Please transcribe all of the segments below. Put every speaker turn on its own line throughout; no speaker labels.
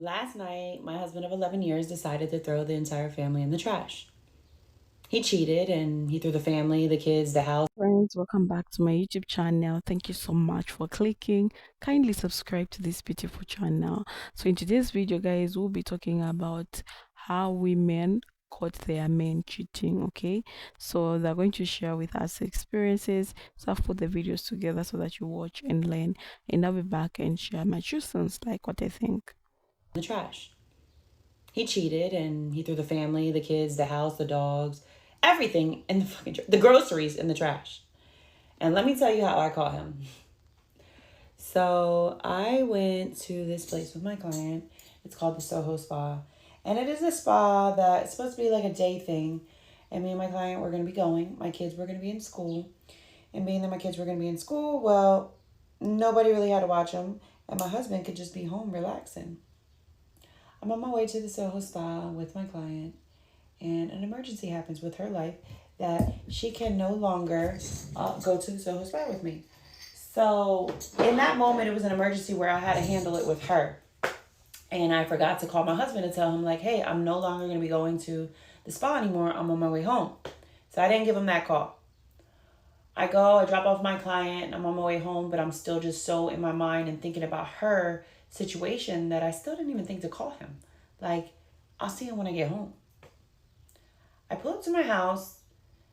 Last night, my husband of 11 years decided to throw the entire family in the trash. He cheated and he threw the family, the kids, the house.
Friends, welcome back to my YouTube channel. Thank you so much for clicking. Kindly subscribe to this beautiful channel. So in today's video, guys, we'll be talking about how women caught their men cheating. Okay, so they're going to share with us experiences. So I've put the videos together so that you watch and learn, and I'll be back and share my two cents, like what I think.
In the trash. He cheated and he threw the family, the kids, the house, the dogs, everything in the the groceries in the trash. And let me tell you how I caught him. So I went to this place with my client. It's called the Soho Spa. And it is a spa that's supposed to be like a day thing. And me and my client were going to be going. My kids were going to be in school. And being that my kids were going to be in school, well, nobody really had to watch them. And my husband could just be home relaxing. I'm on my way to the Soho Spa with my client. And an emergency happens with her life that she can no longer go to the Soho Spa with me. So in that moment, it was an emergency where I had to handle it with her. And I forgot to call my husband and tell him, like, hey, I'm no longer going to be going to the spa anymore. I'm on my way home. So I didn't give him that call. I go, I drop off my client, I'm on my way home, but I'm still just so in my mind and thinking about her situation that I still didn't even think to call him. Like, I'll see him when I get home. I pull up to my house,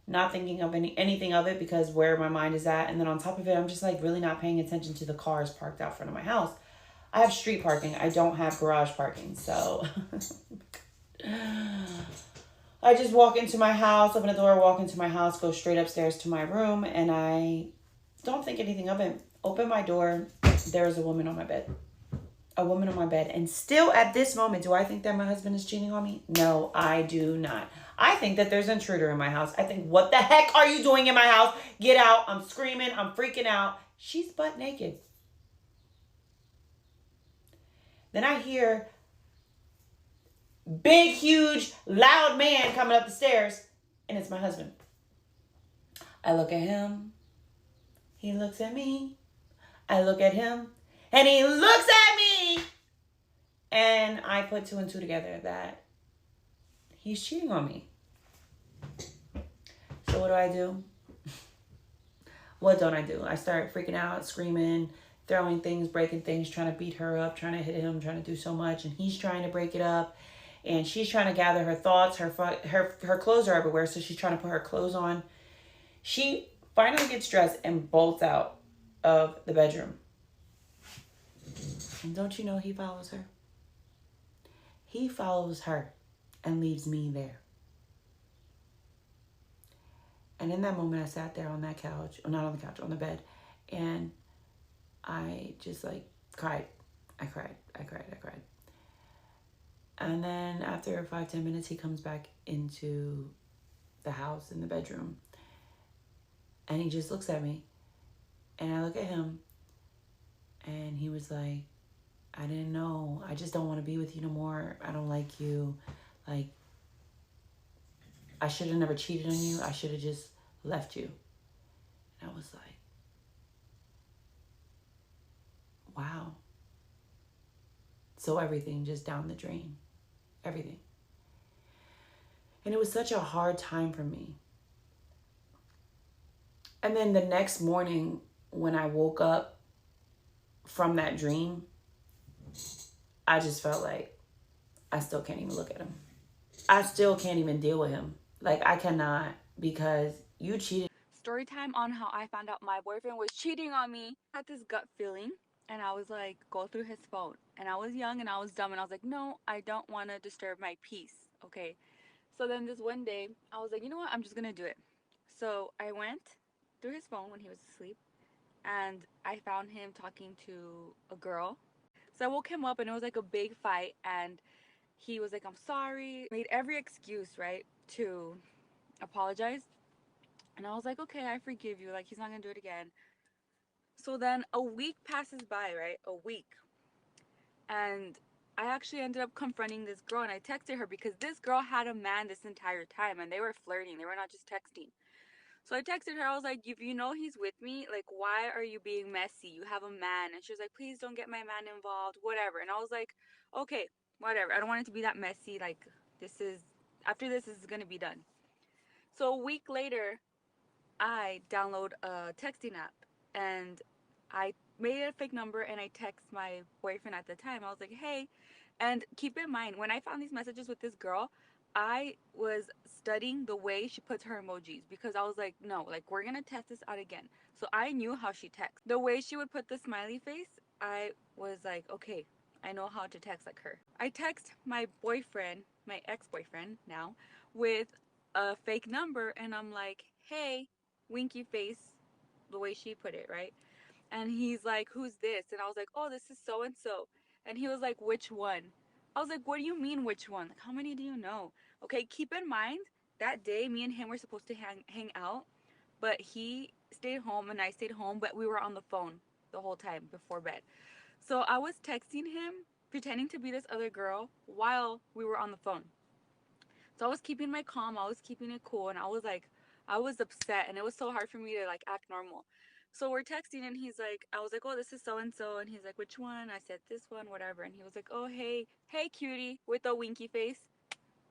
not thinking of anything of it because where my mind is at. And then on top of it, I'm just like really not paying attention to the cars parked out front of my house. I have street parking. I don't have garage parking. So I just walk into my house, open the door, walk into my house, go straight upstairs to my room, and I don't think anything of it. Open my door. There's a woman on my bed. A woman on my bed. And still at this moment, do I think that my husband is cheating on me? No, I do not. I think that there's an intruder in my house. I think, what the heck are you doing in my house? Get out. I'm screaming. I'm freaking out. She's butt naked. Then I hear big, huge, loud man coming up the stairs, and it's my husband. I look at him. He looks at me. I look at him, and he looks at me. And I put two and two together that he's cheating on me. So what do? What don't I do? I start freaking out, screaming, throwing things, breaking things, trying to beat her up, trying to hit him, trying to do so much, and he's trying to break it up, and she's trying to gather her thoughts. Her clothes are everywhere, so she's trying to put her clothes on. She finally gets dressed and bolts out of the bedroom. And don't you know he follows her? He follows her and leaves me there. And in that moment, I sat there on that couch, or not on the couch, on the bed, and I just like cried. I cried. I cried. I cried. And then after 5-10 minutes, he comes back into the house in the bedroom, and he just looks at me, and I look at him, and he was like, I didn't know. I just don't want to be with you no more. I don't like you. Like, I should have never cheated on you. I should have just left you. And I was like, wow. So everything just down the drain. Everything. And it was such a hard time for me. And then the next morning, when I woke up from that dream, I just felt like I still can't even look at him. I still can't even deal with him. Like, I cannot, because you cheated.
Story time on how I found out my boyfriend was cheating on me. I had this gut feeling and I was like, go through his phone. And I was young and I was dumb and I was like, no, I don't want to disturb my peace. Okay. So then this one day, I was like, you know what? I'm just going to do it. So I went through his phone when he was asleep and I found him talking to a girl. So I woke him up and it was like a big fight and he was like, I'm sorry. Made every excuse, right, to apologize. And I was like, okay, I forgive you. Like, he's not gonna do it again. So then a week passes by, right? A week. And I actually ended up confronting this girl and I texted her because this girl had a man this entire time and they were flirting. They were not just texting. So I texted her. I was like, if you know he's with me, like, why are you being messy? You have a man. And she was like, please don't get my man involved, whatever. And I was like, okay, whatever. I don't want it to be that messy. Like, this is, after this is gonna be done. So a week later, I download a texting app and I made a fake number and I text my boyfriend at the time. I was like, hey, and keep in mind, when I found these messages with this girl, I was studying the way she puts her emojis because I was like, no, like we're gonna test this out again. So I knew how she texts. The way she would put the smiley face, I was like, okay, I know how to text like her. I text my boyfriend, my ex boyfriend now, with a fake number and I'm like, hey, winky face, the way she put it, right? And he's like, who's this? And I was like, oh, this is so and so. And he was like, which one? I was like, what do you mean, which one? Like, how many do you know? Okay, keep in mind that day, me and him were supposed to hang out, but he stayed home and I stayed home, but we were on the phone the whole time before bed. So I was texting him, pretending to be this other girl while we were on the phone. So I was keeping my calm, I was keeping it cool, and I was like, I was upset, and it was so hard for me to like act normal. So we're texting, and he's like, I was like, oh, this is so and so, and he's like, which one? I said this one, whatever, and he was like, oh, hey, hey, cutie, with a winky face.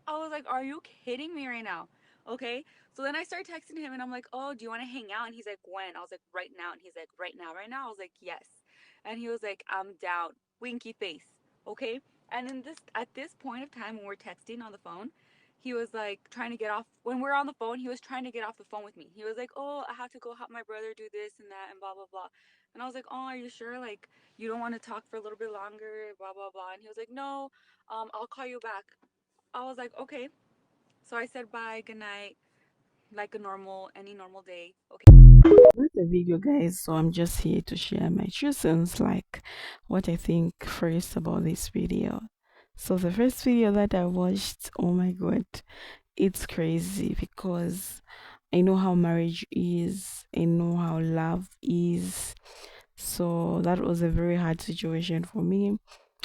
I was like, are you kidding me right now? Okay. So then I started texting him, and I'm like, oh, do you want to hang out? And he's like, when? I was like, right now, and he's like, right now, right now. I was like, yes, and he was like, I'm down, winky face. Okay. And then this at this point of time when we're texting on the phone, he was like trying to get off. When we're on the phone, he was trying to get off the phone with me. He was like, oh, I have to go help my brother do this and that and blah blah blah. And I was like, oh, are you sure? Like, you don't want to talk for a little bit longer, blah blah blah. And he was like, no, I'll call you back. I was like, okay. So I said bye, good night, like a normal, any normal day. Okay.
Not a video, guys, so I'm just here to share my two cents, like what I think first about this video. So the first video that I watched, oh my god, it's crazy because I know how marriage is, I know how love is. So that was a very hard situation for me.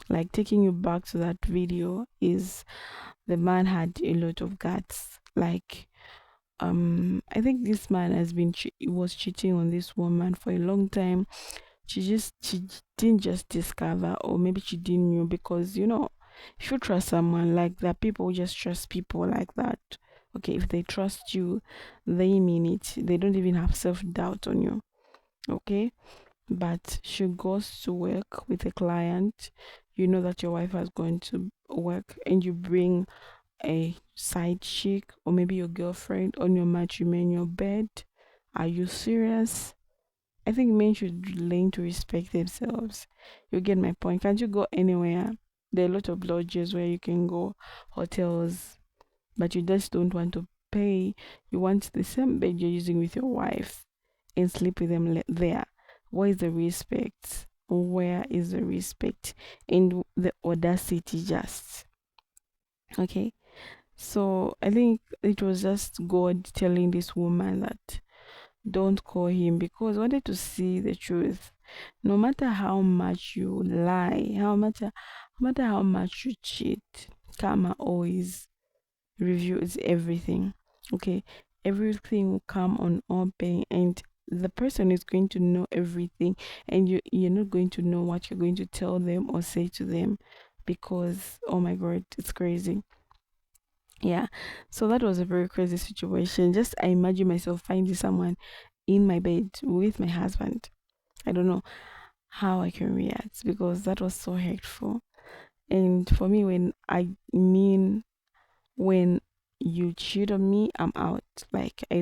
Like, taking you back to that video, is the man had a lot of guts. Like, I think this man has been was cheating on this woman for a long time. She didn't just discover, or maybe she didn't know, because if you trust someone like that, people just trust people like that. Okay, if they trust you, they mean it. They don't even have self-doubt on you. Okay, but she goes to work with a client. You know that your wife has gone to work, and you bring a side chick or maybe your girlfriend on your matrimonial bed. Are you serious? I think men should learn to respect themselves. You get my point. Can't you go anywhere? There are a lot of lodges where you can go, hotels, but you just don't want to pay. You want the same bed you're using with your wife and sleep with them there. Where is the respect? Where is the respect and the audacity? Just okay. So I think it was just God telling this woman that don't call him, because I wanted to see the truth. No matter how much you lie, no matter how much you cheat, karma always reviews everything. Okay, everything will come on open, and the person is going to know everything, and you're not going to know what you're going to tell them or say to them, because oh my god, it's crazy. Yeah, so that was a very crazy situation. Just I imagine myself finding someone in my bed with my husband. I don't know how I can react, because that was so hurtful. And for me, when you cheat on me, I'm out. Like, I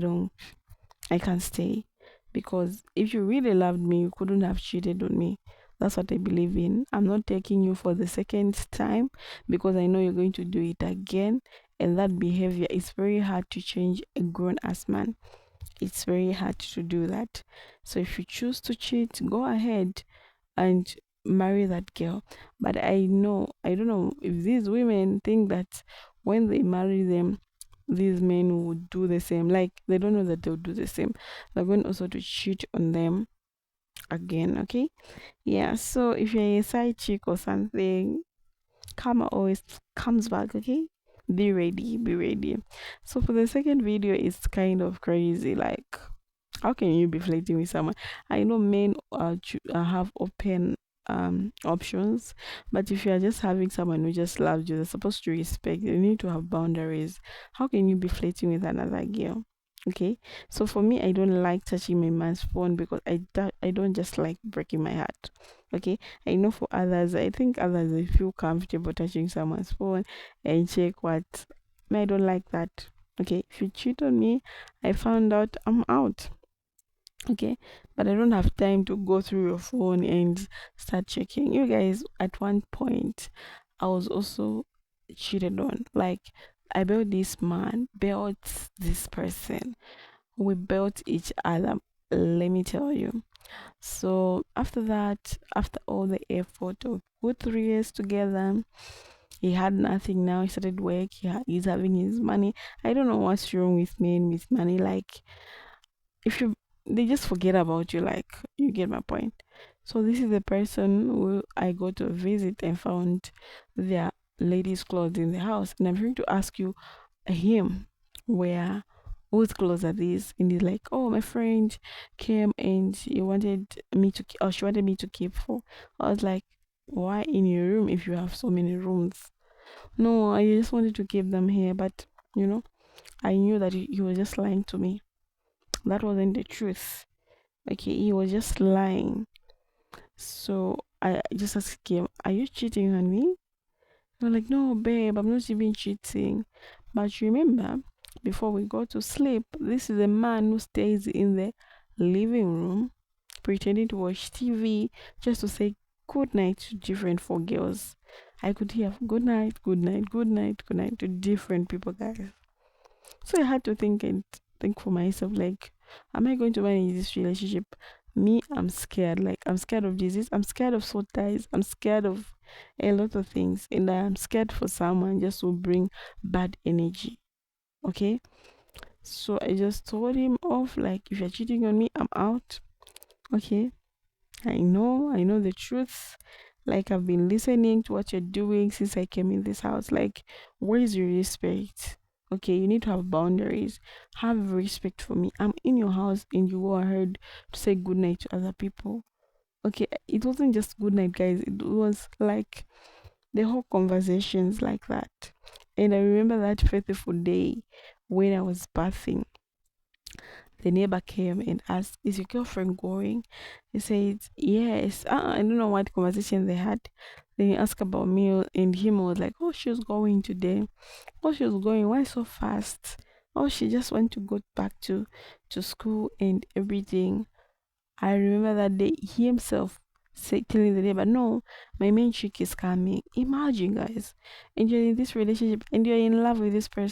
can't stay, because if you really loved me, you couldn't have cheated on me. That's what I believe in. I'm not taking you for the second time, because I know you're going to do it again. And that behavior is very hard to change a grown ass man. It's very hard to do that. So if you choose to cheat, go ahead and marry that girl. But I don't know if these women think that when they marry them, these men would do the same. Like, they don't know that they'll do the same. They're going also to cheat on them again. Okay, yeah. So if you're a side chick or something, karma always comes back. Okay, be ready, be ready. So for the second video, it's kind of crazy. Like, how can you be flirting with someone? I know men have open options. But if you are just having someone who just loves you, they're supposed to respect you. You need to have boundaries. How can you be flirting with another girl? Okay, so for me, I don't like touching my man's phone because I don't just like breaking my heart. Okay, I know for others, I think others they feel comfortable touching someone's phone and check what. I don't like that. Okay, if you cheat on me, I found out, I'm out. Okay, but I don't have time to go through your phone and start checking. You guys, at one point, I was also cheated on. Like, I built this man, built this person. We built each other. Let me tell you. So after that, after all the effort of good 3 years together, he had nothing. Now he started work. He's having his money. I don't know what's wrong with men with money. Like, if you, they just forget about you. Like, you get my point. So this is the person who I go to visit and found their ladies' clothes in the house, and I'm trying to ask you, him, where, whose clothes are these? And he's like, oh, my friend came and he wanted me to or she wanted me to keep for. I was like, why in your room if you have so many rooms? No, I just wanted to keep them here, but you know, I knew that he was just lying to me. That wasn't the truth. Okay, he was just lying. So I just asked him, are you cheating on me? I'm like, no, babe, I'm not even cheating. But remember, before we go to sleep, this is a man who stays in the living room pretending to watch TV just to say good night to different four girls. I could hear good night, good night, good night, good night to different people, guys. So I had to think and think for myself, like, am I going to manage this relationship? Me, I'm scared. Like, I'm scared of disease. I'm scared of soul ties. I'm scared of a lot of things. And I'm scared for someone just to bring bad energy. Okay? So I just told him off, like, if you're cheating on me, I'm out. Okay? I know the truth. Like, I've been listening to what you're doing since I came in this house. Like, where is your respect? Okay, you need to have boundaries. Have respect for me. I'm in your house and you go ahead to say good night to other people. Okay, it wasn't just good night, guys. It was like the whole conversations like that. And I remember that faithful day when I was bathing, the neighbor came and asked, is your girlfriend going? He said, yes. I don't know what conversation they had. Then he asked about me, and him was like, oh, she was going today. Oh, she was going. Why so fast? Oh, she just went to go back to school and everything. I remember that day he himself said, telling the neighbor, no, my main chick is coming. Imagine, guys, and you're in this relationship and you're in love with this person.